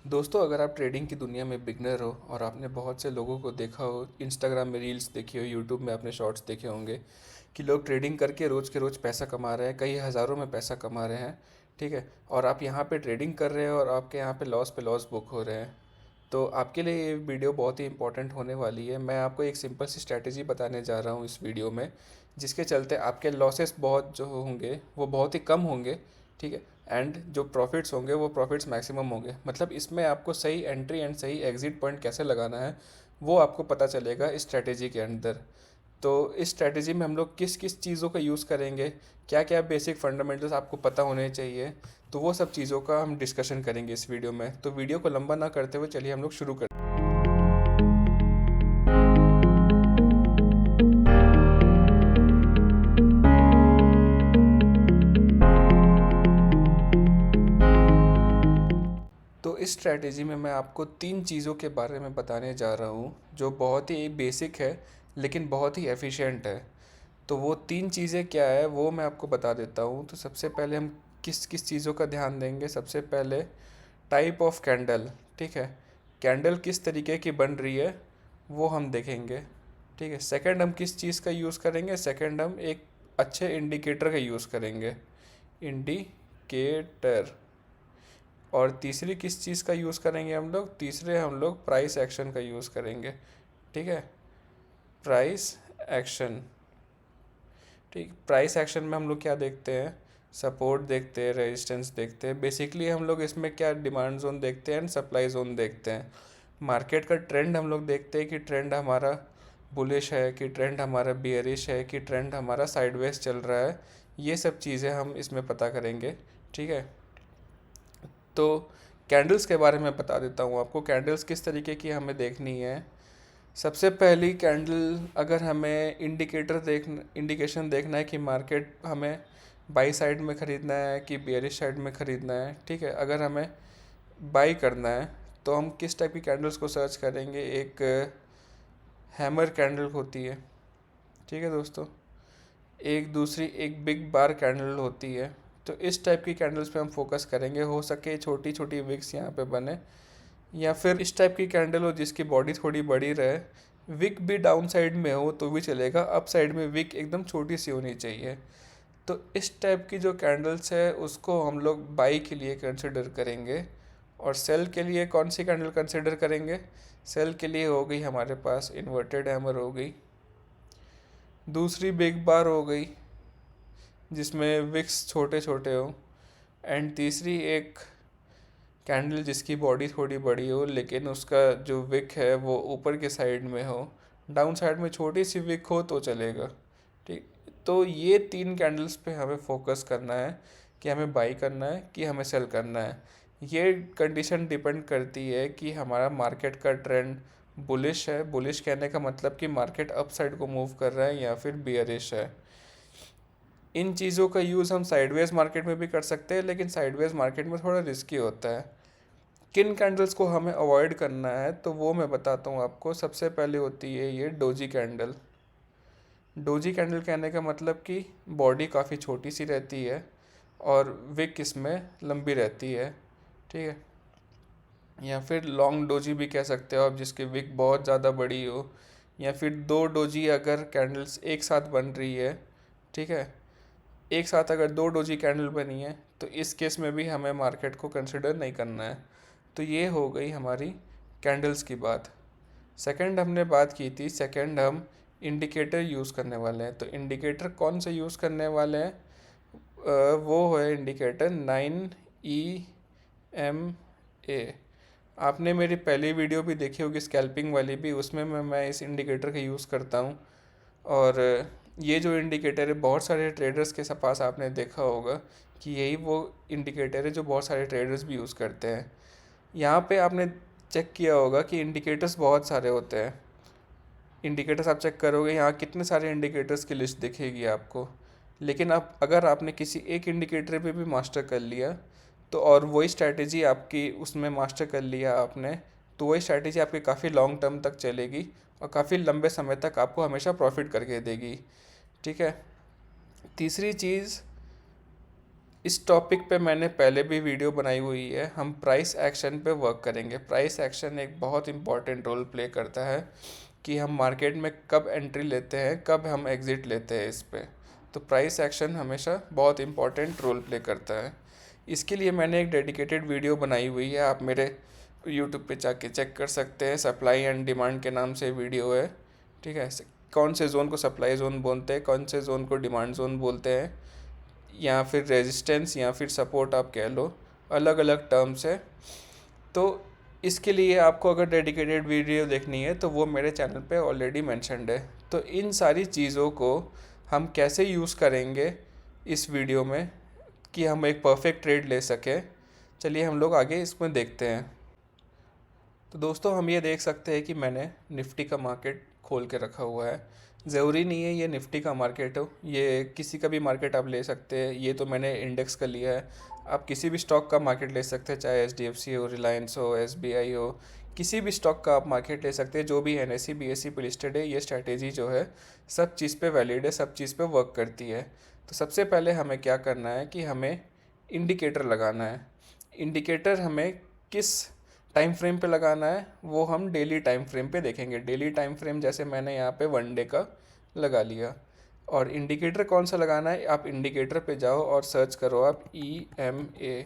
दोस्तों, अगर आप ट्रेडिंग की दुनिया में बिगनर हो और आपने बहुत से लोगों को देखा हो, इंस्टाग्राम में रील्स देखी हो, यूट्यूब में आपने शॉर्ट्स देखे होंगे कि लोग ट्रेडिंग करके रोज़ के रोज़ पैसा कमा रहे हैं, कई हज़ारों में पैसा कमा रहे हैं। ठीक है। और आप यहाँ पे ट्रेडिंग कर रहे हो और आपके यहाँ पे लॉस बुक हो रहे हैं। तो आपके लिए ये वीडियो बहुत ही इंपॉर्टेंट होने वाली है। मैं आपको एक सिंपल सी स्ट्रैटेजी बताने जा रहा हूँ इस वीडियो में, जिसके चलते आपके लॉसेस बहुत जो होंगे वो बहुत ही कम होंगे। ठीक है। एंड जो प्रॉफिट्स होंगे वो प्रॉफिट्स मैक्सिमम होंगे। मतलब इसमें आपको सही एंट्री एंड सही एग्जिट पॉइंट कैसे लगाना है वो आपको पता चलेगा इस स्ट्रैटेजी के अंदर। तो इस स्ट्रैटेजी में हम लोग किस किस चीज़ों का यूज़ करेंगे, क्या क्या बेसिक फंडामेंटल्स आपको पता होने चाहिए, तो वो सब चीज़ों का हम डिस्कशन करेंगे इस वीडियो में। तो वीडियो को लंबा ना करते हुए चलिए हम लोग शुरू करते हैं। तो इस स्ट्रैटेजी में मैं आपको तीन चीज़ों के बारे में बताने जा रहा हूँ जो बहुत ही बेसिक है लेकिन बहुत ही एफिशिएंट है। तो वो तीन चीज़ें क्या है वो मैं आपको बता देता हूँ। तो सबसे पहले हम किस किस चीज़ों का ध्यान देंगे। सबसे पहले टाइप ऑफ कैंडल। ठीक है। कैंडल किस तरीके की बन रही है वो हम देखेंगे। ठीक है। सेकंड हम किस चीज़ का यूज़ करेंगे, सेकंड हम एक अच्छे इंडिकेटर का यूज़ करेंगे, इंडिकेटर। और तीसरी किस चीज़ का यूज़ करेंगे हम लोग, तीसरे हम लोग प्राइस एक्शन का यूज़ करेंगे। ठीक है। Price action. ठीक। प्राइस एक्शन में हम लोग क्या देखते हैं, सपोर्ट देखते हैं, रेजिस्टेंस देखते हैं। बेसिकली हम लोग इसमें क्या डिमांड जोन देखते हैं एंड सप्लाई जोन देखते हैं। मार्केट का ट्रेंड हम लोग देखते हैं कि ट्रेंड हमारा बुलिश है, कि ट्रेंड हमारा बियरिश है, कि ट्रेंड हमारा साइडवेज चल रहा है। ये सब चीज़ें हम इसमें पता करेंगे। ठीक है। तो कैंडल्स के बारे में बता देता हूँ आपको, कैंडल्स किस तरीके की हमें देखनी है। सबसे पहली कैंडल, अगर हमें इंडिकेशन देखना है कि मार्केट हमें बाई साइड में ख़रीदना है कि बियरिश साइड में ख़रीदना है। ठीक है। अगर हमें बाई करना है तो हम किस टाइप की कैंडल्स को सर्च करेंगे, एक हैमर कैंडल होती है। ठीक है दोस्तों। एक दूसरी एक बिग बार कैंडल होती है। तो इस टाइप की कैंडल्स पे हम फोकस करेंगे। हो सके छोटी छोटी विक्स यहाँ पे बने, या फिर इस टाइप की कैंडल हो जिसकी बॉडी थोड़ी बड़ी रहे, विक भी डाउन साइड में हो तो भी चलेगा, अप साइड में विक एकदम छोटी सी होनी चाहिए। तो इस टाइप की जो कैंडल्स है उसको हम लोग बाई के लिए कंसिडर करेंगे। और सेल के लिए कौन सी कैंडल कंसिडर करेंगे, सेल के लिए हो गई हमारे पास इन्वर्टेड हैमर हो गई, दूसरी बिग बार हो गई जिसमें विक्स छोटे छोटे हो, एंड तीसरी एक कैंडल जिसकी बॉडी थोड़ी बड़ी हो लेकिन उसका जो विक है वो ऊपर के साइड में हो, डाउन साइड में छोटी सी विक हो तो चलेगा। ठीक। तो ये तीन कैंडल्स पे हमें फोकस करना है कि हमें बाई करना है कि हमें सेल करना है। ये कंडीशन डिपेंड करती है कि हमारा मार्केट का ट्रेंड बुलिश है, बुलिश कहने का मतलब कि मार्केट अप साइड को मूव कर रहा है, या फिर बियरिश है। इन चीज़ों का यूज़ हम साइडवेज मार्केट में भी कर सकते हैं लेकिन साइडवेज मार्केट में थोड़ा रिस्की होता है। किन कैंडल्स को हमें अवॉइड करना है तो वो मैं बताता हूँ आपको। सबसे पहले होती है ये डोजी कैंडल। डोजी कैंडल कहने का मतलब कि बॉडी काफ़ी छोटी सी रहती है और विक इसमें लंबी रहती है। ठीक है। या फिर लॉन्ग डोजी भी कह सकते हो आप, जिसकी विक बहुत ज़्यादा बड़ी हो, या फिर दो डोजी अगर कैंडल्स एक साथ बन रही है। ठीक है। एक साथ अगर दो डोजी कैंडल बनी है तो इस केस में भी हमें मार्केट को कंसिडर नहीं करना है। तो ये हो गई हमारी कैंडल्स की बात। सेकंड हमने बात की थी, सेकंड हम इंडिकेटर यूज़ करने वाले हैं। तो इंडिकेटर कौन से यूज़ करने वाले हैं, वो है इंडिकेटर 9EMA। आपने मेरी पहली वीडियो भी देखी होगी स्कैल्पिंग वाली भी, उसमें मैं इस इंडिकेटर का यूज़ करता हूँ। और ये जो इंडिकेटर है बहुत सारे ट्रेडर्स के पास आपने देखा होगा कि यही वो इंडिकेटर है जो बहुत सारे ट्रेडर्स भी यूज़ करते हैं। यहाँ पे आपने चेक किया होगा कि इंडिकेटर्स बहुत सारे होते हैं। इंडिकेटर्स आप चेक करोगे यहाँ कितने सारे इंडिकेटर्स की लिस्ट दिखेगी आपको। लेकिन आप अगर आपने किसी एक इंडिकेटर पे भी मास्टर कर लिया तो, और वही स्ट्रैटेजी आपकी उसमें मास्टर कर लिया आपने, तो वही स्ट्रैटेजी आपकी काफ़ी लॉन्ग टर्म तक चलेगी और काफ़ी लंबे समय तक आपको हमेशा प्रॉफिट करके देगी। ठीक है। तीसरी चीज़ इस टॉपिक पे मैंने पहले भी वीडियो बनाई हुई है। हम प्राइस एक्शन पे वर्क करेंगे। प्राइस एक्शन एक बहुत इंपॉर्टेंट रोल प्ले करता है कि हम मार्केट में कब एंट्री लेते हैं, कब हम एग्ज़िट लेते हैं इस पे। तो प्राइस एक्शन हमेशा बहुत इंपॉर्टेंट रोल प्ले करता है। इसके लिए मैंने एक डेडिकेटेड वीडियो बनाई हुई है, आप मेरे यूट्यूब पे जाके चेक कर सकते हैं। सप्लाई एंड डिमांड के नाम से वीडियो है, ठीक है। कौन से जोन को सप्लाई जोन बोलते हैं, कौन से जोन को डिमांड जोन बोलते हैं, या फिर रेजिस्टेंस या फिर सपोर्ट आप कह लो, अलग अलग टर्म्स है। तो इसके लिए आपको अगर डेडिकेटेड वीडियो देखनी है तो वो मेरे चैनल पे ऑलरेडी मेंशन्ड है। तो इन सारी चीज़ों को हम कैसे यूज़ करेंगे इस वीडियो में कि हम एक परफेक्ट ट्रेड ले सकें, चलिए हम लोग आगे इसमें देखते हैं। तो दोस्तों हम ये देख सकते हैं कि मैंने निफ्टी का मार्केट खोल के रखा हुआ है। ज़रूरी नहीं है ये निफ्टी का मार्केट हो, ये किसी का भी मार्केट आप ले सकते हैं। ये तो मैंने इंडेक्स का लिया है, आप किसी भी स्टॉक का मार्केट ले सकते हैं, चाहे HDFC हो, रिलायंस हो, SBI हो, किसी भी स्टॉक का आप मार्केट ले सकते हैं। जो भी NSE BSE पे लिस्टेड है, ये स्ट्रैटेजी जो है सब चीज़ पे वैलिड है, सब चीज़ पे वर्क करती है। तो सबसे पहले हमें क्या करना है कि हमें इंडिकेटर लगाना है। इंडिकेटर हमें किस टाइम फ्रेम पे लगाना है वो हम डेली टाइम फ्रेम पे देखेंगे। डेली टाइम फ्रेम जैसे मैंने यहाँ पे 1 डे का लगा लिया। और इंडिकेटर कौन सा लगाना है, आप इंडिकेटर पे जाओ और सर्च करो आप EMA।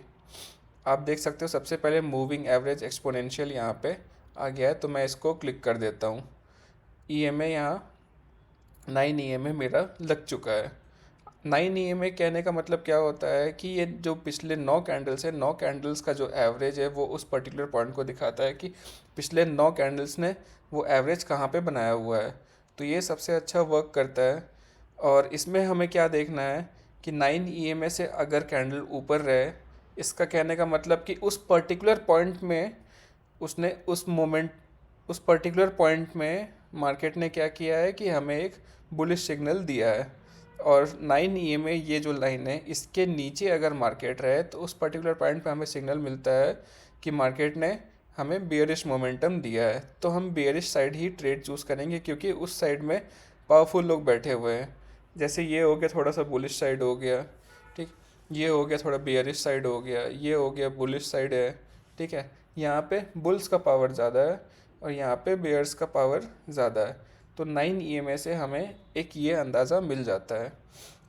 आप देख सकते हो सबसे पहले मूविंग एवरेज एक्सपोनेंशियल यहाँ पे आ गया है, तो मैं इसको क्लिक कर देता हूँ। EMA यहाँ 9 EMA मेरा लग चुका है। 9 EMA कहने का मतलब क्या होता है कि ये जो पिछले 9 कैंडल्स है, 9 कैंडल्स का जो एवरेज है वो उस पर्टिकुलर पॉइंट को दिखाता है कि पिछले 9 कैंडल्स ने वो एवरेज कहाँ पे बनाया हुआ है। तो ये सबसे अच्छा वर्क करता है। और इसमें हमें क्या देखना है कि 9 EMA से अगर कैंडल ऊपर रहे, इसका कहने का मतलब कि उस पर्टिकुलर पॉइंट में उसने उस पर्टिकुलर पॉइंट में मार्केट ने क्या किया है कि हमें एक बुलिश सिग्नल दिया है। और 9 EMA ये जो लाइन है इसके नीचे अगर मार्केट रहे तो उस पर्टिकुलर पॉइंट पे हमें सिग्नल मिलता है कि मार्केट ने हमें बेयरिश मोमेंटम दिया है। तो हम बेयरिश साइड ही ट्रेड चूज़ करेंगे, क्योंकि उस साइड में पावरफुल लोग बैठे हुए हैं। जैसे ये हो गया थोड़ा सा बुलिश साइड हो गया, ठीक, ये हो गया थोड़ा बेयरिश साइड हो गया, ये हो गया बुलिश साइड है, ठीक है। यहाँ पे बुल्स का पावर ज़्यादा है और यहाँ पे बेयर्स का पावर ज़्यादा है। तो 9 EMA से हमें एक ये अंदाज़ा मिल जाता है।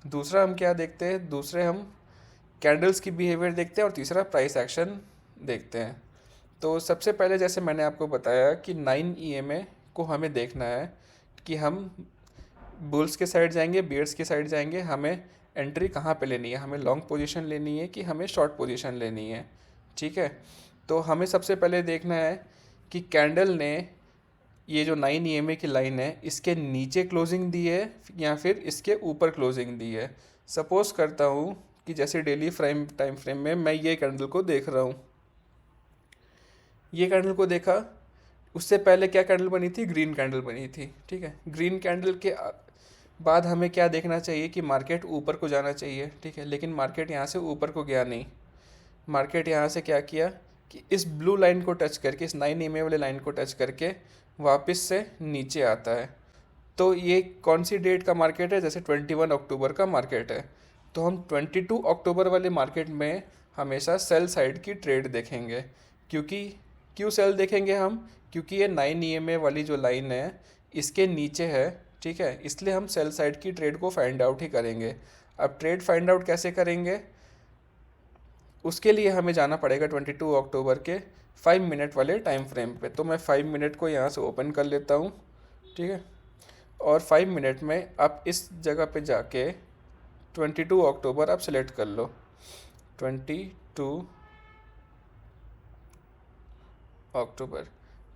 दूसरा हम क्या देखते हैं, दूसरे हम कैंडल्स की बिहेवियर देखते हैं और तीसरा प्राइस एक्शन देखते हैं। तो सबसे पहले जैसे मैंने आपको बताया कि 9 EMA को हमें देखना है कि हम बुल्स के साइड जाएंगे, बियर्स के साइड जाएंगे, हमें एंट्री कहाँ पे लेनी है, हमें लॉन्ग पोजीशन लेनी है कि हमें शॉर्ट पोजीशन लेनी है, ठीक है। तो हमें सबसे पहले देखना है कि कैंडल ने ये जो 9 EMA की लाइन है इसके नीचे क्लोजिंग दी है या फिर इसके ऊपर क्लोजिंग दी है। सपोज़ करता हूँ कि जैसे डेली टाइम फ्रेम में मैं ये कैंडल को देख रहा हूँ, ये कैंडल को देखा, उससे पहले क्या कैंडल बनी थी, ग्रीन कैंडल बनी थी, ठीक है। ग्रीन कैंडल के बाद हमें क्या देखना चाहिए कि मार्केट ऊपर को जाना चाहिए, ठीक है। लेकिन मार्केट यहाँ से ऊपर को गया नहीं, मार्केट यहाँ से क्या किया कि इस ब्लू लाइन को टच करके, इस 9 EMA वाले लाइन को टच करके वापस से नीचे आता है। तो ये कौन सी डेट का मार्केट है, जैसे 21 अक्टूबर का मार्केट है। तो हम 22 अक्टूबर वाले मार्केट में हमेशा सेल साइड की ट्रेड देखेंगे। क्योंकि क्यों सेल देखेंगे हम, क्योंकि ये 9 EMA वाली जो लाइन है इसके नीचे है, ठीक है। इसलिए हम सेल साइड की ट्रेड को फाइंड आउट ही करेंगे। अब ट्रेड फाइंड आउट कैसे करेंगे, उसके लिए हमें जाना पड़ेगा 22 अक्टूबर के 5 मिनट वाले टाइम फ्रेम पे। तो मैं 5 मिनट को यहाँ से ओपन कर लेता हूँ, ठीक है। और 5 मिनट में आप इस जगह पे जाके 22 अक्टूबर आप सेलेक्ट कर लो। 22 अक्टूबर,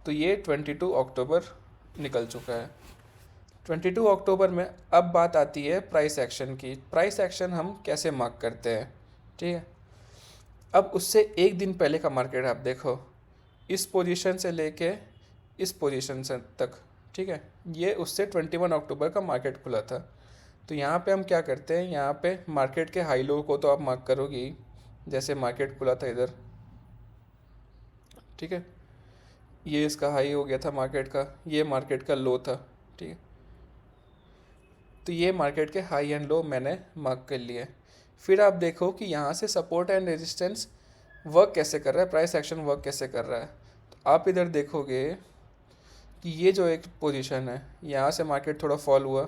तो ये 22 अक्टूबर निकल चुका है। 22 अक्टूबर में अब बात आती है प्राइस एक्शन की। प्राइस एक्शन हम कैसे मार्क करते हैं, ठीक है। अब उससे एक दिन पहले का मार्केट आप देखो, इस पोजीशन से लेके इस पोजीशन से तक, ठीक है, ये उससे 21 अक्टूबर का मार्केट खुला था। तो यहाँ पे हम क्या करते हैं, यहाँ पे मार्केट के हाई लो को तो आप मार्क करोगे ही। जैसे मार्केट खुला था इधर, ठीक है, ये इसका हाई हो गया था मार्केट का, ये मार्केट का लो था, ठीक है। तो ये मार्केट के हाई एंड लो मैंने मार्क कर लिए। फिर आप देखो कि यहाँ से सपोर्ट एंड रेजिस्टेंस वर्क कैसे कर रहा है, प्राइस एक्शन वर्क कैसे कर रहा है। तो आप इधर देखोगे कि ये जो एक पोजीशन है, यहाँ से मार्केट थोड़ा फॉल हुआ,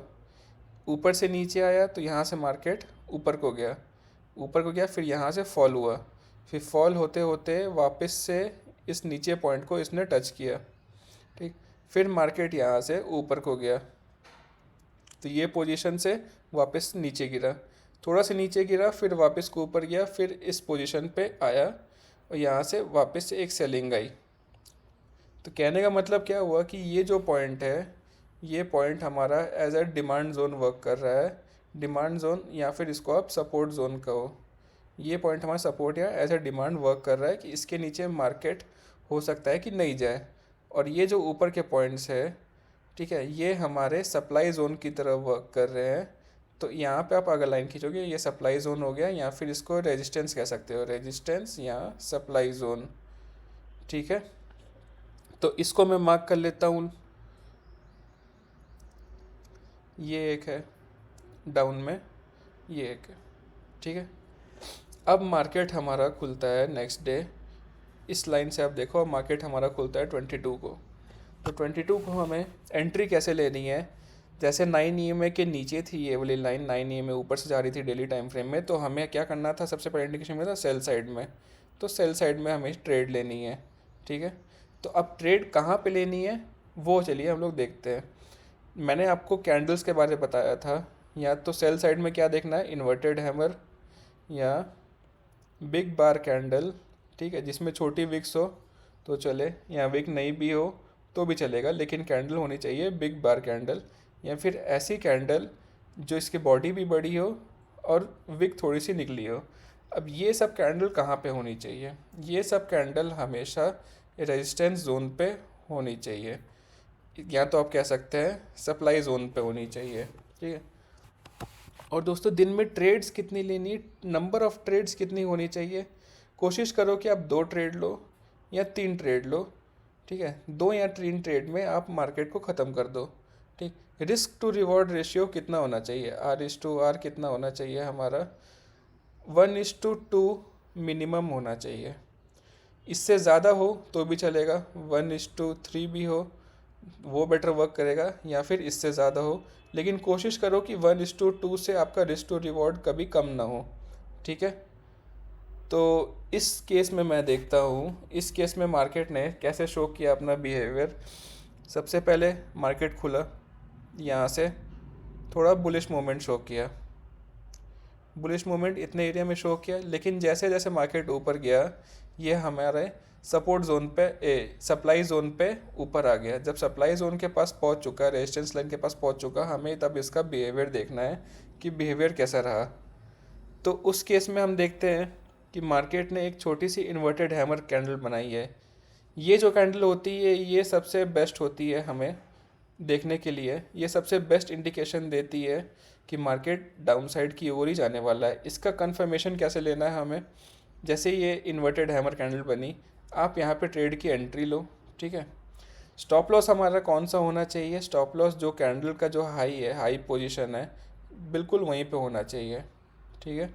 ऊपर से नीचे आया, तो यहाँ से मार्केट ऊपर को गया, ऊपर को गया, फिर यहाँ से फॉल हुआ, फिर फॉल होते होते वापस से इस नीचे पॉइंट को इसने टच किया, ठीक। फिर मार्केट यहाँ से ऊपर को गया, तो ये पोजीशन से वापस नीचे गिरा, थोड़ा सा नीचे गिरा, फिर वापस को ऊपर गया, फिर इस पोजीशन पे आया और यहाँ से वापस से एक सेलिंग आई। तो कहने का मतलब क्या हुआ कि ये जो पॉइंट है, ये पॉइंट हमारा as a demand zone work कर रहा है, डिमांड जोन, या फिर इसको आप सपोर्ट जोन कहो। ये पॉइंट हमारा सपोर्ट या एज अ डिमांड वर्क कर रहा है कि इसके नीचे मार्केट हो सकता है कि नहीं जाए। और ये जो ऊपर के पॉइंट्स है, ठीक है, ये हमारे सप्लाई जोन की तरह वर्क कर रहे हैं। तो यहाँ पे आप अगर लाइन खींचोगे, ये सप्लाई जोन हो गया, या फिर इसको रेजिस्टेंस कह सकते हो, रेजिस्टेंस या सप्लाई जोन, ठीक है। तो इसको मैं मार्क कर लेता हूँ, ये एक है डाउन में, ये एक है, ठीक है। अब मार्केट हमारा खुलता है नेक्स्ट डे, इस लाइन से आप देखो, अब मार्केट हमारा खुलता है 22 को। तो 22 को हमें एंट्री कैसे लेनी है, जैसे 9 EMA के नीचे थी ये वाली लाइन, 9 EMA ऊपर से जा रही थी डेली टाइम फ्रेम में, तो हमें क्या करना था, सबसे पहले इंडिकेशन में था सेल साइड में, तो सेल साइड में हमें ट्रेड लेनी है, ठीक है। तो अब ट्रेड कहाँ पे लेनी है वो चलिए हम लोग देखते हैं। मैंने आपको कैंडल्स के बारे में बताया था, या तो सेल साइड में क्या देखना है, इन्वर्टेड हैमर या बिग बार कैंडल, ठीक है, जिसमें छोटी विक्स हो तो चले, या विक नहीं भी हो तो भी चलेगा, लेकिन कैंडल होनी चाहिए बिग बार कैंडल, या फिर ऐसी कैंडल जो इसकी बॉडी भी बड़ी हो और विक थोड़ी सी निकली हो। अब ये सब कैंडल कहाँ पे होनी चाहिए, ये सब कैंडल हमेशा रेजिस्टेंस जोन पे होनी चाहिए, या तो आप कह सकते हैं सप्लाई जोन पे होनी चाहिए, ठीक है। और दोस्तों दिन में ट्रेड्स कितनी लेनी, नंबर ऑफ ट्रेड्स कितनी होनी चाहिए, कोशिश करो कि आप 2 ट्रेड लो या 3 ट्रेड लो, ठीक है। 2 या 3 ट्रेड में आप मार्केट को ख़त्म कर दो, ठीक। रिस्क टू रिवॉर्ड रेशियो कितना होना चाहिए, R/R कितना होना चाहिए हमारा, 1:2 मिनिमम होना चाहिए। इससे ज़्यादा हो तो भी चलेगा, 1:3 भी हो वो बेटर वर्क करेगा, या फिर इससे ज़्यादा हो, लेकिन कोशिश करो कि 1:2 से आपका रिस्क टू रिवॉर्ड कभी कम ना हो, ठीक है। तो इस केस में मैं देखता हूँ, इस केस में मार्केट ने कैसे शो किया अपना बिहेवियर। सबसे पहले मार्केट खुला, यहाँ से थोड़ा बुलिश मूवमेंट शो किया, बुलिश मूवमेंट इतने एरिया में शो किया, लेकिन जैसे जैसे मार्केट ऊपर गया, ये हमारे सपोर्ट जोन पे, सप्लाई जोन पे ऊपर आ गया। जब सप्लाई जोन के पास पहुंच चुका, रेजिस्टेंस लाइन के पास पहुंच चुका, हमें तब इसका बिहेवियर देखना है कि बिहेवियर कैसा रहा। तो उस केस में हम देखते हैं कि मार्केट ने एक छोटी सी इन्वर्टेड हैमर कैंडल बनाई है। ये जो कैंडल होती है, ये सबसे बेस्ट होती है हमें देखने के लिए, ये सबसे बेस्ट इंडिकेशन देती है कि मार्केट डाउन साइड की ओर ही जाने वाला है। इसका कंफर्मेशन कैसे लेना है हमें, जैसे ये इन्वर्टेड हैमर कैंडल बनी, आप यहाँ पे ट्रेड की एंट्री लो, ठीक है। स्टॉप लॉस हमारा कौन सा होना चाहिए, स्टॉप लॉस जो कैंडल का जो हाई है, हाई पोजीशन है, बिल्कुल वहीं पे होना चाहिए, ठीक है।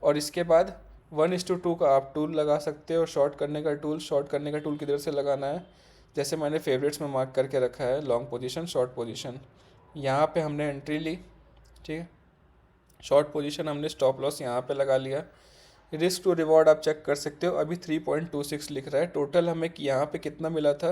और इसके बाद 1:2 का आप टूल लगा सकते हो, शॉर्ट करने का टूल, शॉर्ट करने का टूल किधर से लगाना है, जैसे मैंने फेवरेट्स में मार्क करके रखा है, लॉन्ग पोजीशन, शॉर्ट पोजीशन, यहाँ पे हमने एंट्री ली, ठीक है। शॉर्ट पोजीशन हमने स्टॉप लॉस यहाँ पे लगा लिया। रिस्क टू रिवॉर्ड आप चेक कर सकते हो, अभी 3.26 लिख रहा है। टोटल हमें यहाँ पे कितना मिला था,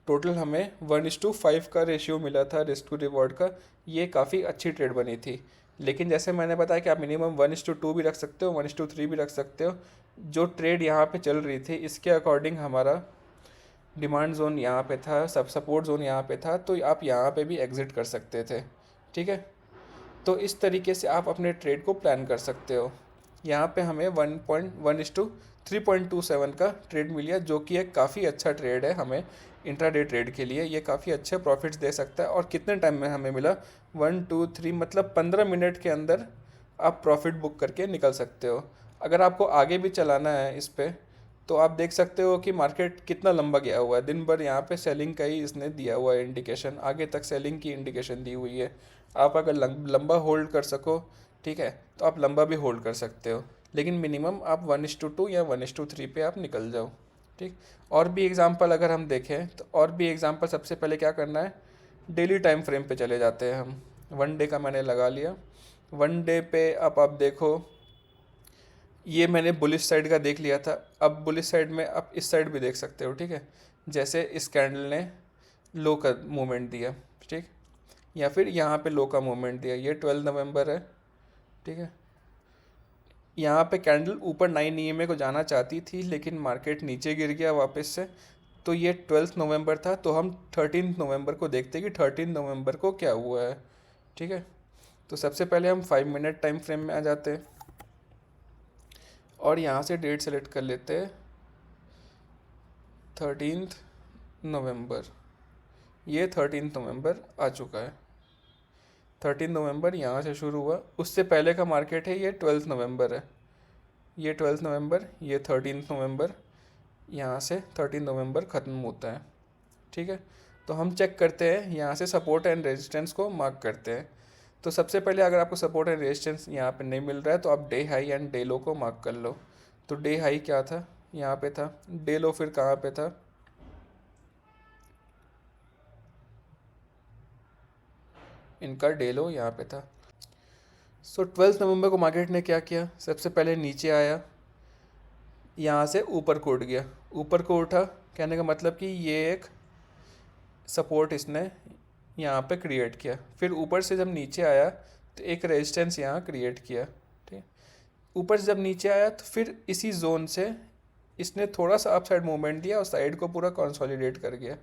टोटल हमें 1:5 का रेशियो मिला था रिस्क टू रिवॉर्ड का। ये काफ़ी अच्छी ट्रेड बनी थी, लेकिन जैसे मैंने बताया कि आप मिनिमम 1:2 भी रख सकते हो, 1:3 भी रख सकते हो। जो ट्रेड यहाँ पे चल रही थी, इसके अकॉर्डिंग हमारा डिमांड जोन यहाँ पे था, सब सपोर्ट जोन यहाँ पे था, तो आप यहाँ पे भी एग्जिट कर सकते थे, ठीक है। तो इस तरीके से आप अपने ट्रेड को प्लान कर सकते हो। यहाँ पे हमें 3.27 का ट्रेड मिला, जो कि एक काफ़ी अच्छा ट्रेड है हमें इंट्राडे ट्रेड के लिए। ये काफ़ी अच्छे प्रॉफिट्स दे सकता है। और कितने टाइम में हमें मिला, 1 2 3 मतलब 15 मिनट के अंदर आप प्रॉफिट बुक करके निकल सकते हो। अगर आपको आगे भी चलाना है इस पर, तो आप देख सकते हो कि मार्केट कितना लंबा गया हुआ है। दिन भर यहाँ पे सेलिंग का ही इसने दिया हुआ है इंडिकेशन, आगे तक सेलिंग की इंडिकेशन दी हुई है। आप अगर लंबा होल्ड कर सको, ठीक है, तो आप लंबा भी होल्ड कर सकते हो, लेकिन मिनिमम आप 1:2 या 1:3 पे आप निकल जाओ। ठीक। और भी एग्जांपल अगर हम देखें तो और भी एग्जांपल, सबसे पहले क्या करना है, डेली टाइम फ्रेम पे चले जाते हैं हम। 1 डे का मैंने लगा लिया। 1 डे पे अब आप देखो, ये मैंने बुलिश साइड का देख लिया था। अब बुलिश साइड में आप इस साइड भी देख सकते हो। ठीक है, जैसे इस कैंडल ने लो का मूवमेंट दिया, ठीक, या फिर यहाँ पे लो का मूवमेंट दिया, ये 12 नवंबर है। ठीक है, यहाँ पे कैंडल ऊपर 9 EMA को जाना चाहती थी, लेकिन मार्केट नीचे गिर गया वापस से। तो ये 12 नवंबर था, तो हम 13 नवंबर को देखते हैं कि 13 नवंबर को क्या हुआ है। ठीक है, तो सबसे पहले हम 5 मिनट टाइम फ्रेम में आ जाते हैं और यहाँ से डेट सेलेक्ट कर लेते हैं 13 नवंबर। ये 13 नवंबर आ चुका है। 13 नवंबर यहाँ से शुरू हुआ, उससे पहले का मार्केट है, ये 12 नवंबर है। ये 12 नवंबर, ये 13 नवंबर, यहाँ से 13 नवंबर ख़त्म होता है। ठीक है, तो हम चेक करते हैं, यहाँ से सपोर्ट एंड रेजिस्टेंस को मार्क करते हैं। तो सबसे पहले अगर आपको सपोर्ट एंड रेजिस्टेंस यहाँ पे नहीं मिल रहा है तो आप डे हाई एंड डे लो को मार्क कर लो। तो डे हाई क्या था, यहाँ पे था। डे लो फिर कहाँ पे था, इनका डे लो यहाँ पे था। सो 12 नवंबर को मार्केट ने क्या किया, सबसे पहले नीचे आया, यहाँ से ऊपर को उठ गया। ऊपर को उठा, कहने का मतलब कि ये एक सपोर्ट इसने यहाँ पे क्रिएट किया। फिर ऊपर से जब नीचे आया तो एक रेजिस्टेंस यहाँ क्रिएट किया। ठीक, ऊपर से जब नीचे आया तो फिर इसी जोन से इसने थोड़ा सा अप साइड मूवमेंट दिया और साइड को पूरा कंसोलिडेट कर गया।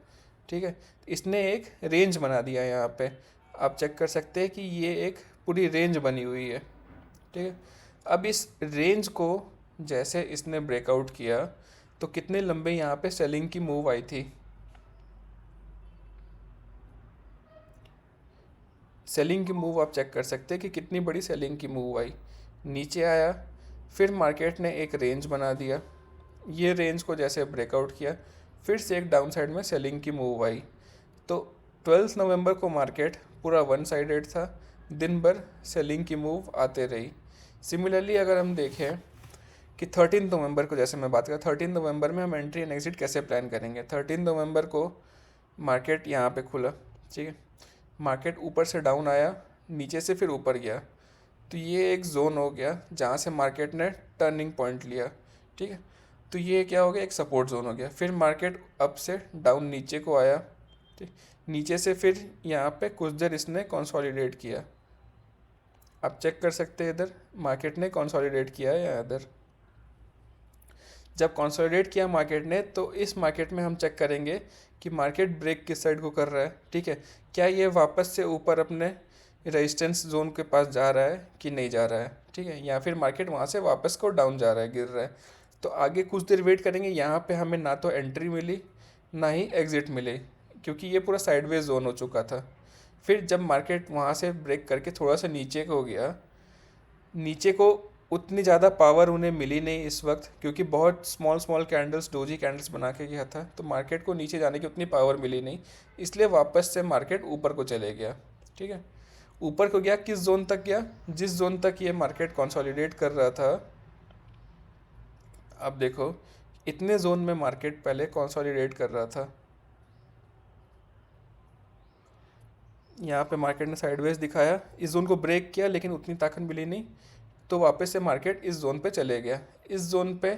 ठीक है, इसने एक रेंज बना दिया यहाँ पे, आप चेक कर सकते हैं कि ये एक पूरी रेंज बनी हुई है। ठीक है, अब इस रेंज को जैसे इसने ब्रेकआउट किया तो कितने लंबे यहाँ पे सेलिंग की मूव आई थी। सेलिंग की मूव आप चेक कर सकते हैं कि कितनी बड़ी सेलिंग की मूव आई। नीचे आया, फिर मार्केट ने एक रेंज बना दिया, ये रेंज को जैसे ब्रेकआउट किया, फिर से एक डाउन साइड में सेलिंग की मूव आई। तो 12 नवंबर को मार्केट पूरा वन साइडेड था, दिन भर सेलिंग की मूव आते रही। सिमिलरली अगर हम देखें कि 13 नवंबर को, जैसे मैं बात करें 13 नवंबर में हम एंट्री एंड एग्जिट कैसे प्लान करेंगे। 13 नवंबर को मार्केट यहाँ पे खुला, ठीक है, मार्केट ऊपर से डाउन आया, नीचे से फिर ऊपर गया, तो ये एक जोन हो गया जहाँ से मार्केट ने टर्निंग पॉइंट लिया। ठीक है, तो ये क्या हो गया, एक सपोर्ट जोन हो गया। फिर मार्केट अप से डाउन नीचे को आया, ठीक, नीचे से फिर यहाँ पे कुछ देर इसने कंसोलिडेट किया। आप चेक कर सकते हैं इधर मार्केट ने कंसोलिडेट किया है या इधर। जब कंसोलिडेट किया मार्केट ने, तो इस मार्केट में हम चेक करेंगे कि मार्केट ब्रेक किस साइड को कर रहा है। ठीक है, क्या ये वापस से ऊपर अपने रेजिस्टेंस जोन के पास जा रहा है कि नहीं जा रहा है। ठीक है, या फिर मार्केट वहाँ से वापस को डाउन जा रहा है, गिर रहा है। तो आगे कुछ देर वेट करेंगे। यहाँ पे हमें ना तो एंट्री मिली ना ही एग्ज़िट मिले, क्योंकि ये पूरा साइडवेज जोन हो चुका था। फिर जब मार्केट वहाँ से ब्रेक करके थोड़ा सा नीचे को गया, नीचे को उतनी ज़्यादा पावर उन्हें मिली नहीं इस वक्त, क्योंकि बहुत small small candles, doji candles बना के गया था, तो मार्केट को नीचे जाने की उतनी पावर मिली नहीं, इसलिए वापस से मार्केट ऊपर को चले गया। ठीक है, ऊपर को गया, किस जोन तक गया, जिस जोन तक ये मार्केट कंसोलिडेट कर रहा था। अब देखो, इतने जोन में मार्केट पहले कंसोलिडेट कर रहा था। यहाँ पे मार्केट ने साइडवेज दिखाया, इस जोन को ब्रेक किया, लेकिन उतनी ताकत मिली नहीं, तो वापस से मार्केट इस जोन पे चले गया। इस जोन पे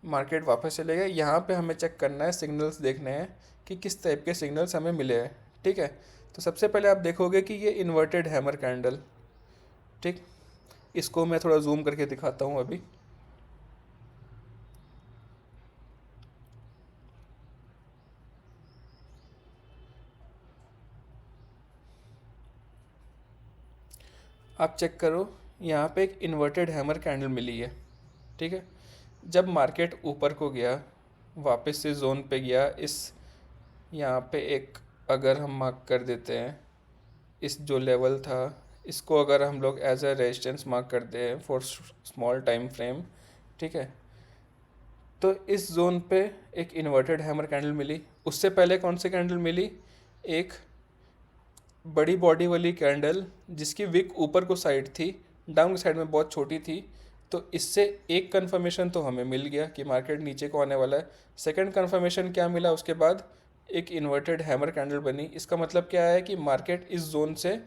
मार्केट वापस चले गया। यहाँ पे हमें चेक करना है, सिग्नल्स देखने हैं कि किस टाइप के सिग्नल्स हमें मिले हैं। ठीक है, तो सबसे पहले आप देखोगे कि ये इन्वर्टेड हैमर कैंडल, ठीक, इसको मैं थोड़ा जूम करके दिखाता हूँ अभी। आप चेक करो, यहाँ पे एक इन्वर्टेड हैमर कैंडल मिली है। ठीक है, जब मार्केट ऊपर को गया, वापस से जोन पे गया, इस यहाँ पे एक अगर हम मार्क कर देते हैं, इस जो लेवल था इसको अगर हम लोग एज अ रेजिस्टेंस मार्क करते हैं फॉर स्मॉल टाइम फ्रेम। ठीक है, तो इस जोन पे एक इन्वर्टेड हैमर कैंडल मिली। उससे पहले कौन सी कैंडल मिली, एक बड़ी बॉडी वाली कैंडल जिसकी विक ऊपर को साइड थी, डाउन की साइड में बहुत छोटी थी। तो इससे एक कंफर्मेशन तो हमें मिल गया कि मार्केट नीचे को आने वाला है। सेकंड कंफर्मेशन क्या मिला उसके बाद, एक इन्वर्टेड हैमर कैंडल बनी। इसका मतलब क्या है कि मार्केट इस जोन से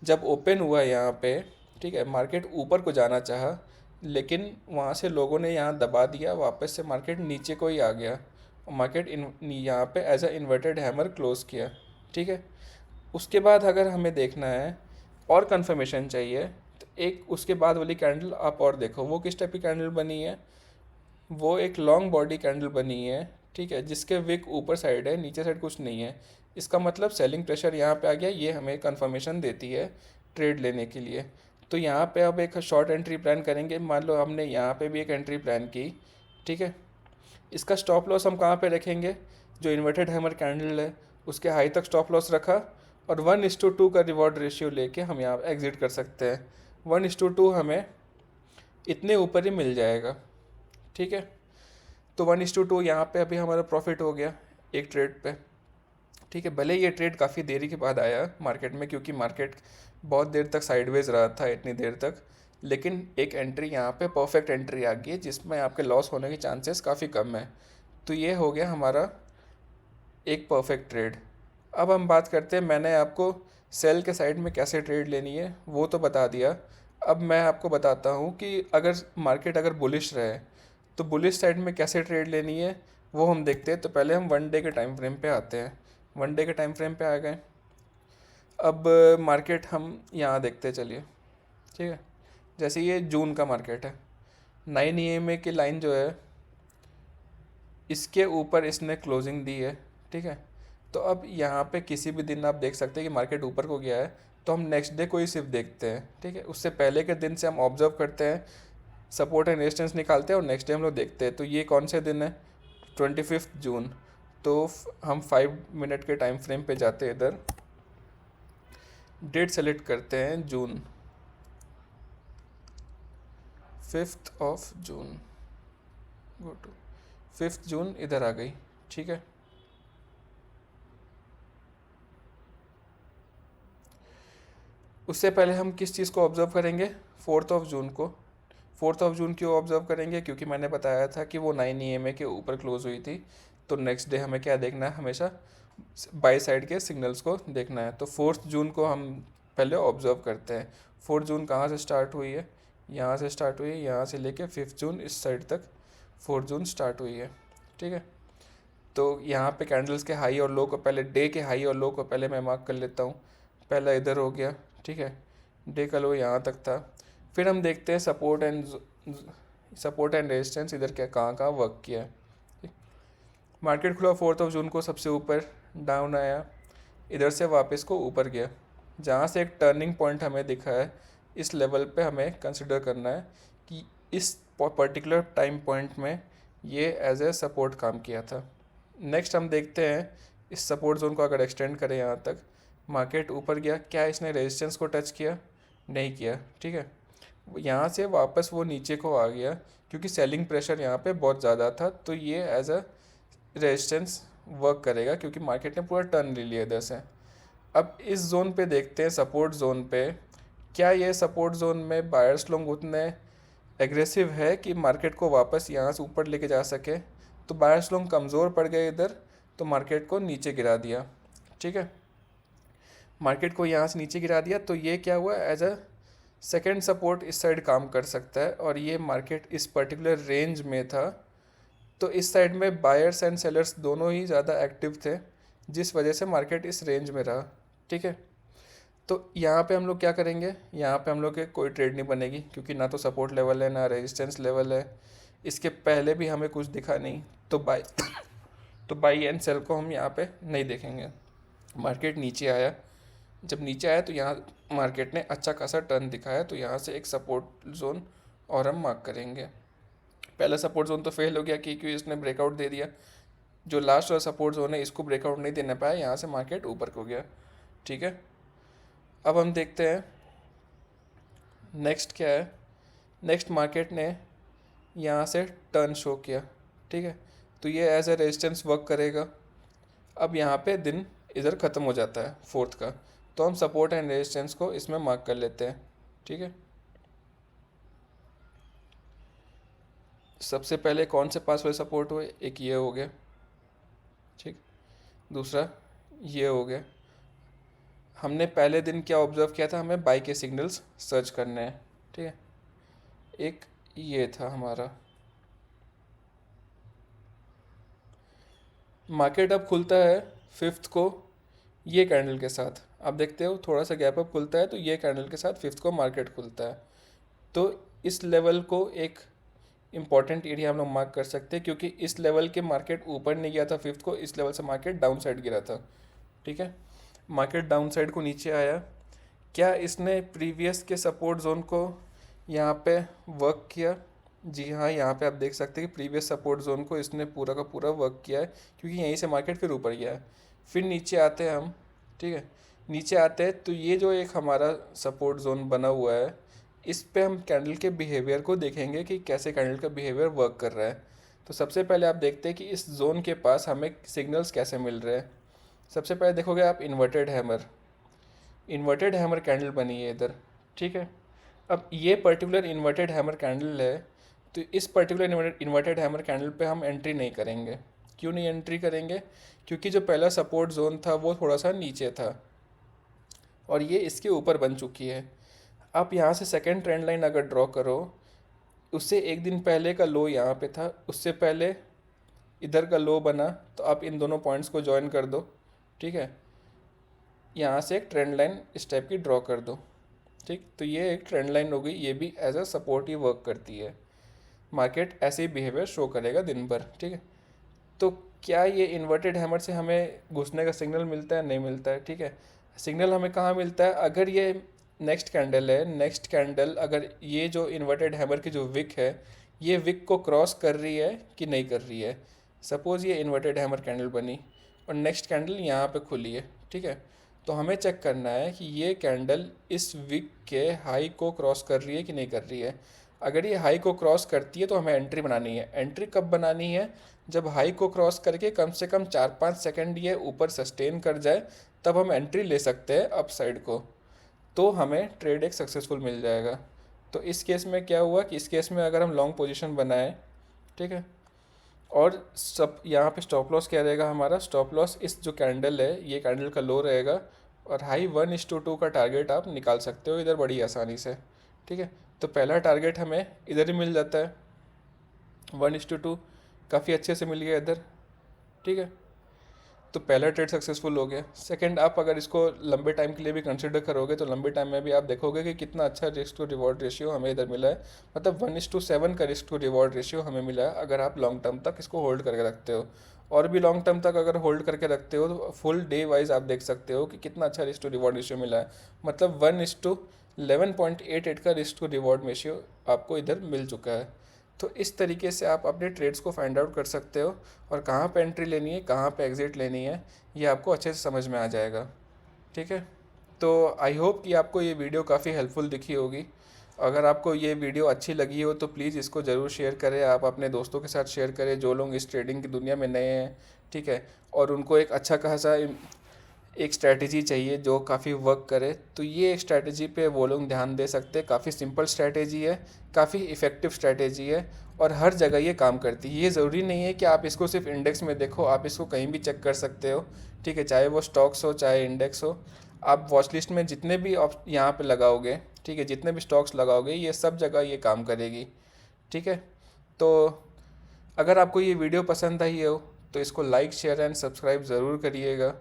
जब ओपन हुआ यहाँ पे, ठीक है, मार्केट ऊपर को जाना चाहा, लेकिन वहाँ से लोगों ने यहाँ दबा दिया, वापस से मार्केट नीचे को ही आ गया और मार्केट यहाँ पे as a inverted hammer close किया। ठीक है, उसके बाद अगर हमें देखना है और कंफर्मेशन चाहिए तो एक उसके बाद वाली कैंडल आप और देखो, वो किस टाइप की कैंडल बनी है। वो एक लॉन्ग बॉडी कैंडल बनी है, ठीक है, जिसके विक ऊपर साइड है, नीचे साइड कुछ नहीं है। इसका मतलब सेलिंग प्रेशर यहाँ पे आ गया, ये हमें कंफर्मेशन देती है ट्रेड लेने के लिए। तो यहाँ पे अब एक शॉर्ट एंट्री प्लान करेंगे। मान लो हमने यहाँ पे भी एक एंट्री प्लान की, ठीक है, इसका स्टॉप लॉस हम कहाँ पे रखेंगे, जो इन्वर्टेड हैमर कैंडल है उसके हाई तक स्टॉप लॉस रखा और 1:2 का रिवॉर्ड रेशियो लेके हम यहाँ एग्जिट कर सकते हैं। 1:2 हमें इतने ऊपर ही मिल जाएगा। ठीक है, तो 1:2 यहाँ पे अभी हमारा प्रॉफिट हो गया एक ट्रेड पे। ठीक है, भले ये ट्रेड काफ़ी देरी के बाद आया मार्केट में, क्योंकि मार्केट बहुत देर तक साइडवेज रहा था इतनी देर तक, लेकिन एक एंट्री यहाँ पे परफेक्ट एंट्री आ गई है जिसमें आपके लॉस होने के चांसेस काफ़ी कम है। तो ये हो गया हमारा एक परफेक्ट ट्रेड। अब हम बात करते हैं, मैंने आपको सेल के साइड में कैसे ट्रेड लेनी है वो तो बता दिया। अब मैं आपको बताता हूँ कि अगर मार्केट अगर बुलिश रहे तो बुलिश साइड में कैसे ट्रेड लेनी है वो हम देखते हैं। तो पहले हम 1 डे के टाइम फ्रेम पे आते हैं। 1 डे के टाइम फ्रेम पे आ गए। अब मार्केट हम यहाँ देखते चलिए, ठीक है, जैसे ये जून का मार्केट है, 9 EMA की लाइन जो है इसके ऊपर इसने क्लोजिंग दी है। ठीक है, तो अब यहाँ पे किसी भी दिन आप देख सकते हैं कि मार्केट ऊपर को गया है, तो हम नेक्स्ट डे को ही सिर्फ देखते हैं। ठीक है, उससे पहले के दिन से हम ऑब्जर्व करते हैं, सपोर्ट एंड रेजिस्टेंस निकालते हैं और नेक्स्ट डे हम लोग देखते हैं। तो ये कौन से दिन है, 25 जून। तो हम 5 मिनट के टाइम फ्रेम पे जाते हैं, इधर डेट सेलेक्ट करते हैं जून, 5 जून, गो टू 5 जून, इधर आ गई। ठीक है, उससे पहले हम किस चीज़ को ऑब्जर्व करेंगे, 4 जून को। 4 जून क्यों ऑब्जर्व करेंगे, क्योंकि मैंने बताया था कि वो 9 EMA के ऊपर क्लोज हुई थी। तो नेक्स्ट डे हमें क्या देखना है, हमेशा बाई साइड के सिग्नल्स को देखना है। तो 4 जून को हम पहले ऑब्जर्व करते हैं। 4 जून कहाँ से स्टार्ट हुई है, यहाँ से स्टार्ट हुई है, यहाँ से लेके 5 जून इस साइड तक 4 जून स्टार्ट हुई है। ठीक है, तो यहाँ पे कैंडल्स के हाई और लो को पहले, डे के हाई और लो को पहले मैं मार्क कर लेता हूँ। पहला इधर हो गया, ठीक है, डे का लो यहाँ तक था। फिर हम देखते हैं सपोर्ट एंड रेजिस्टेंस इधर क्या कहाँ कहाँ वर्क किया है। मार्केट खुला 4 जून को सबसे ऊपर, डाउन आया, इधर से वापस को ऊपर गया, जहाँ से एक टर्निंग पॉइंट हमें दिखा है। इस लेवल पे हमें कंसिडर करना है कि इस पर्टिकुलर टाइम पॉइंट में ये एज ए सपोर्ट काम किया था। नेक्स्ट हम देखते हैं इस सपोर्ट जोन को अगर एक्सटेंड करें यहाँ तक, मार्केट ऊपर गया, क्या इसने रेजिस्टेंस को टच किया, नहीं किया। ठीक है, यहाँ से वापस वो नीचे को आ गया क्योंकि सेलिंग प्रेशर यहाँ पे बहुत ज़्यादा था। तो ये एज अ रेजिस्टेंस वर्क करेगा क्योंकि मार्केट ने पूरा टर्न ले लिया इधर से। अब इस जोन पे देखते हैं, सपोर्ट जोन पे, क्या ये सपोर्ट जोन में बायर्स लोग उतने एग्रेसिव है कि मार्केट को वापस यहाँ से ऊपर लेके जा सके। तो बायर्स लोग कमज़ोर पड़ गए इधर, तो मार्केट को नीचे गिरा दिया। ठीक है, मार्केट को यहाँ से नीचे गिरा दिया, तो ये क्या हुआ, एज अ सेकेंड सपोर्ट इस साइड काम कर सकता है। और ये मार्केट इस पर्टिकुलर रेंज में था, तो इस साइड में बायर्स एंड सेलर्स दोनों ही ज़्यादा एक्टिव थे, जिस वजह से मार्केट इस रेंज में रहा। ठीक है, तो यहाँ पे हम लोग क्या करेंगे, यहाँ पे हम लोग के कोई ट्रेड नहीं बनेगी क्योंकि ना तो सपोर्ट लेवल है ना रेजिस्टेंस लेवल है। इसके पहले भी हमें कुछ दिखा नहीं, तो बाई एंड सेल को हम यहाँ पे नहीं देखेंगे। मार्केट नीचे आया, जब नीचे आया तो यहाँ मार्केट ने अच्छा खासा टर्न दिखाया, तो यहाँ से एक सपोर्ट जोन और हम मार्क करेंगे। पहला सपोर्ट जोन तो फेल हो गया क्योंकि इसने ब्रेकआउट दे दिया। जो लास्ट वाला सपोर्ट जोन है इसको ब्रेकआउट नहीं देने पाया, यहाँ से मार्केट ऊपर को गया। ठीक है, अब हम देखते हैं नेक्स्ट क्या है। नेक्स्ट मार्केट ने यहाँ से टर्न शो किया। ठीक है, तो ये एज ए रेजिस्टेंस वर्क करेगा। अब यहाँ पे दिन इधर ख़त्म हो जाता है 4th का, तो हम सपोर्ट एंड रेजिस्टेंस को इसमें मार्क कर लेते हैं। ठीक है, सबसे पहले कौन से पास वाले सपोर्ट हुए, एक ये हो गया, ठीक, दूसरा ये हो गया। हमने पहले दिन क्या ऑब्जर्व किया था, हमें बाई के सिग्नल्स सर्च करने हैं, ठीक है, एक ये था हमारा। मार्केट अब खुलता है 5th को ये कैंडल के साथ, आप देखते हो थोड़ा सा गैप अप खुलता है तो ये कैंडल के साथ 5th को मार्केट खुलता है। तो इस लेवल को एक इम्पॉर्टेंट एरिया हम लोग मार्क कर सकते हैं, क्योंकि इस लेवल के मार्केट ऊपर नहीं गया था 5th को, इस लेवल से मार्केट डाउन साइड गिरा था, ठीक है। मार्केट डाउन साइड को नीचे आया, क्या इसने प्रीवियस के सपोर्ट जोन को यहाँ पे वर्क किया? जी हाँ, यहाँ पे आप देख सकते हैं कि प्रीवियस सपोर्ट जोन को इसने पूरा का पूरा वर्क किया है, क्योंकि यहीं से मार्केट फिर ऊपर गया है। फिर नीचे आते हैं हम, ठीक है, नीचे आते हैं तो ये जो एक हमारा सपोर्ट जोन बना हुआ है, इस पे हम कैंडल के बिहेवियर को देखेंगे कि कैसे कैंडल का बिहेवियर वर्क कर रहा है। तो सबसे पहले आप देखते हैं कि इस जोन के पास हमें सिग्नल्स कैसे मिल रहे हैं। सबसे पहले देखोगे आप इन्वर्टेड हैमर कैंडल बनी है इधर, ठीक है। अब ये पर्टिकुलर इन्वर्टेड हैमर कैंडल है, तो इस पर्टिकुलर इन्वर्टेड हैमर कैंडल पे हम एंट्री नहीं करेंगे। क्यों नहीं एंट्री करेंगे? क्योंकि जो पहला सपोर्ट जोन था वो थोड़ा सा नीचे था और ये इसके ऊपर बन चुकी है। आप यहाँ से सेकेंड ट्रेंड लाइन अगर ड्रॉ करो, उससे एक दिन पहले का लो यहाँ पे था, उससे पहले इधर का लो बना, तो आप इन दोनों पॉइंट्स को ज्वाइन कर दो, ठीक है। यहाँ से एक ट्रेंड लाइन इस टाइप की ड्रॉ कर दो, ठीक। तो ये एक ट्रेंड लाइन हो गई, ये भी एज अ सपोर्ट ही वर्क करती है। मार्केट ऐसे ही बिहेवियर शो करेगा दिन भर, ठीक है। तो क्या ये इन्वर्टेड हैमर से हमें घुसने का सिग्नल मिलता है? नहीं मिलता है, ठीक है। सिग्नल हमें कहाँ मिलता है? अगर ये नेक्स्ट कैंडल है, नेक्स्ट कैंडल अगर ये जो इन्वर्टेड हैमर की जो विक है, ये विक को क्रॉस कर रही है कि नहीं कर रही है। सपोज़ ये इन्वर्टेड हैमर कैंडल बनी और नेक्स्ट कैंडल यहाँ पे खुली है, ठीक है। तो हमें चेक करना है कि ये कैंडल इस विक के हाई को क्रॉस कर रही है कि नहीं कर रही है। अगर ये हाई को क्रॉस करती है तो हमें एंट्री बनानी है। एंट्री कब बनानी है? जब हाई को क्रॉस करके कम से कम 4-5 सेकंड ये ऊपर सस्टेन कर जाए, तब हम एंट्री ले सकते हैं अप साइड को, तो हमें ट्रेड एक सक्सेसफुल मिल जाएगा। तो इस केस में क्या हुआ कि इस केस में अगर हम लॉन्ग पोजीशन बनाएं, ठीक है, और सब यहाँ पे स्टॉप लॉस क्या रहेगा हमारा? स्टॉप लॉस इस जो कैंडल है, ये कैंडल का लो रहेगा, और हाई 1:2 का टारगेट आप निकाल सकते हो इधर बड़ी आसानी से, ठीक है। तो पहला टारगेट हमें इधर ही मिल जाता है, 1:2 काफ़ी अच्छे से मिल गया इधर, ठीक है। तो पहला ट्रेड सक्सेसफुल हो गया। सेकंड, आप अगर इसको लंबे टाइम के लिए भी कंसिडर करोगे तो लंबे टाइम में भी आप देखोगे कि कितना अच्छा रिस्क टू रिवॉर्ड रेशियो हमें इधर मिला है। मतलब 1:7 का रिस्क टू रिवॉर्ड रेशियो हमें मिला है अगर आप लॉन्ग टर्म तक इसको होल्ड करके रखते हो। और भी लॉन्ग टर्म तक अगर होल्ड करके रखते हो तो फुल डे वाइज आप देख सकते हो कि कितना अच्छा रिस्क टू रिवॉर्ड रेशियो मिला है। मतलब 1:11.88 का रिस्क टू रिवॉर्ड रेशियो आपको इधर मिल चुका है। तो इस तरीके से आप अपने ट्रेड्स को फाइंड आउट कर सकते हो, और कहाँ पे एंट्री लेनी है, कहाँ पे एग्ज़िट लेनी है, ये आपको अच्छे से समझ में आ जाएगा, ठीक है। तो आई होप कि आपको ये वीडियो काफ़ी हेल्पफुल दिखी होगी। अगर आपको ये वीडियो अच्छी लगी हो तो प्लीज़ इसको ज़रूर शेयर करें, आप अपने दोस्तों के साथ शेयर करें जो लोग इस ट्रेडिंग की दुनिया में नए हैं, ठीक है, और उनको एक अच्छा खासा एक स्ट्रैटेजी चाहिए जो काफ़ी वर्क करे, तो ये एक स्ट्रैटेजी पे वो लोग ध्यान दे सकते हैं। काफ़ी सिंपल स्ट्रैटेजी है, काफ़ी इफ़ेक्टिव स्ट्रैटेजी है, और हर जगह ये काम करती है। ये ज़रूरी नहीं है कि आप इसको सिर्फ इंडेक्स में देखो, आप इसको कहीं भी चेक कर सकते हो, ठीक है, चाहे वो स्टॉक्स हो चाहे इंडेक्स हो। आप वॉच लिस्ट में जितने भी यहाँ पे लगाओगे, ठीक है, जितने भी स्टॉक्स लगाओगे, ये सब जगह ये काम करेगी, ठीक है। तो अगर आपको ये वीडियो पसंद आई हो तो इसको लाइक शेयर एंड सब्सक्राइब ज़रूर करिएगा।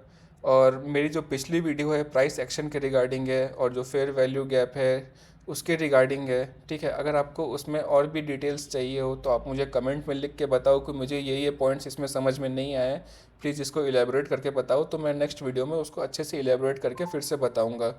और मेरी जो पिछली वीडियो है प्राइस एक्शन के रिगार्डिंग है, और जो फेयर वैल्यू गैप है उसके रिगार्डिंग है, ठीक है। अगर आपको उसमें और भी डिटेल्स चाहिए हो तो आप मुझे कमेंट में लिख के बताओ कि मुझे ये पॉइंट्स इसमें समझ में नहीं आए, प्लीज़ इसको इलेबोरेट करके बताओ, तो मैं नेक्स्ट वीडियो में उसको अच्छे से इलेबोरेट करके फिर से बताऊँगा।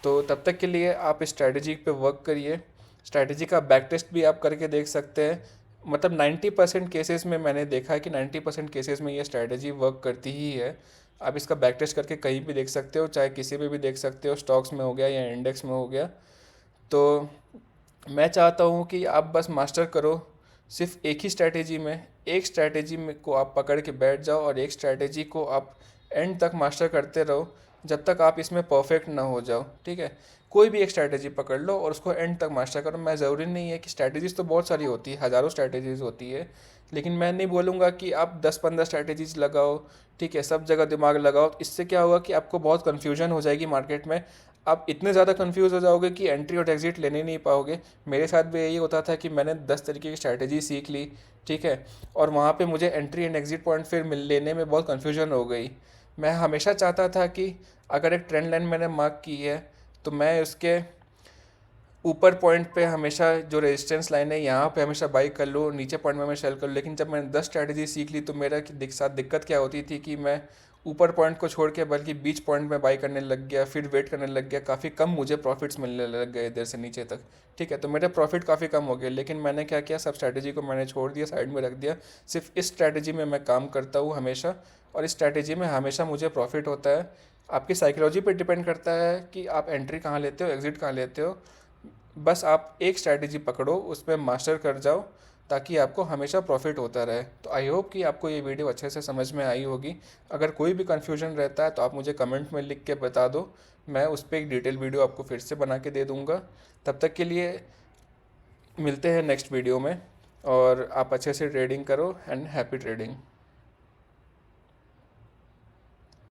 तो तब तक के लिए आप स्ट्रैटेजी पे वर्क करिए। स्ट्रैटेजी का बैक टेस्ट भी आप करके देख सकते हैं। मतलब 90% केसेस में मैंने देखा है कि 90% केसेस में ये स्ट्रैटेजी वर्क करती ही है। आप इसका बैक टेस्ट करके कहीं भी देख सकते हो, चाहे किसी पे भी देख सकते हो, स्टॉक्स में हो गया या इंडेक्स में हो गया। तो मैं चाहता हूँ कि आप बस मास्टर करो सिर्फ एक ही स्ट्रैटेजी में, एक स्ट्रैटेजी में को आप पकड़ के बैठ जाओ और एक स्ट्रैटेजी को आप एंड तक मास्टर करते रहो जब तक आप इसमें परफेक्ट ना हो जाओ, ठीक है। कोई भी एक स्ट्रैटेजी पकड़ लो और उसको एंड तक मास्टर करो। मैं ज़रूरी नहीं है कि स्ट्रैटेजीज़ तो बहुत सारी होती है, हज़ारों स्ट्रैटेजीज़ होती है, लेकिन मैं नहीं बोलूँगा कि आप 10-15 स्ट्रैटेजीज़ लगाओ, ठीक है, सब जगह दिमाग लगाओ। इससे क्या होगा कि आपको बहुत कन्फ्यूजन हो जाएगी मार्केट में, आप इतने ज़्यादा कंफ्यूज हो जाओगे कि एंट्री और एग्जिट लेने नहीं पाओगे। मेरे साथ भी यही होता था कि मैंने 10 तरीके की स्ट्रैटेजी सीख ली, ठीक है, और वहाँ पे मुझे एंट्री एंड एग्जिट पॉइंट फिर मिल लेने में बहुत कन्फ्यूजन हो गई। मैं हमेशा चाहता था कि अगर एक ट्रेंड लाइन मैंने मार्क की है तो मैं उसके ऊपर पॉइंट पे हमेशा जो रेजिस्टेंस लाइन है यहाँ पे हमेशा बाई कर लूँ, नीचे पॉइंट में मैं सेल कर लूँ। लेकिन जब मैंने 10 स्ट्रैटेजी सीख ली तो मेरा साथ दिक्कत क्या होती थी कि मैं ऊपर पॉइंट को छोड़ के बल्कि बीच पॉइंट में बाई करने लग गया, फिर वेट करने लग गया, काफ़ी कम मुझे प्रॉफिट्स मिलने लग गए इधर से नीचे तक, ठीक है। तो मेरे प्रॉफिट काफ़ी कम हो गए, लेकिन मैंने क्या किया, सब स्ट्रैटेजी को मैंने छोड़ दिया, साइड में रख दिया। सिर्फ इस स्ट्रैटेजी में मैं काम करता हूँ हमेशा, और इस स्ट्रैटेजी में हमेशा मुझे प्रॉफिट होता है। आपकी साइकोलॉजी पे डिपेंड करता है कि आप एंट्री कहाँ लेते हो, एग्जिट कहाँ लेते हो। बस आप एक स्ट्रैटेजी पकड़ो, उसमें मास्टर कर जाओ, ताकि आपको हमेशा प्रॉफिट होता रहे। तो आई होप कि आपको ये वीडियो अच्छे से समझ में आई होगी। अगर कोई भी कन्फ्यूजन रहता है तो आप मुझे कमेंट में लिख के बता दो, मैं उस पर एक डिटेल वीडियो आपको फिर से बना के दे दूँगा। तब तक के लिए मिलते हैं नेक्स्ट वीडियो में, और आप अच्छे से ट्रेडिंग करो एंड हैप्पी ट्रेडिंग।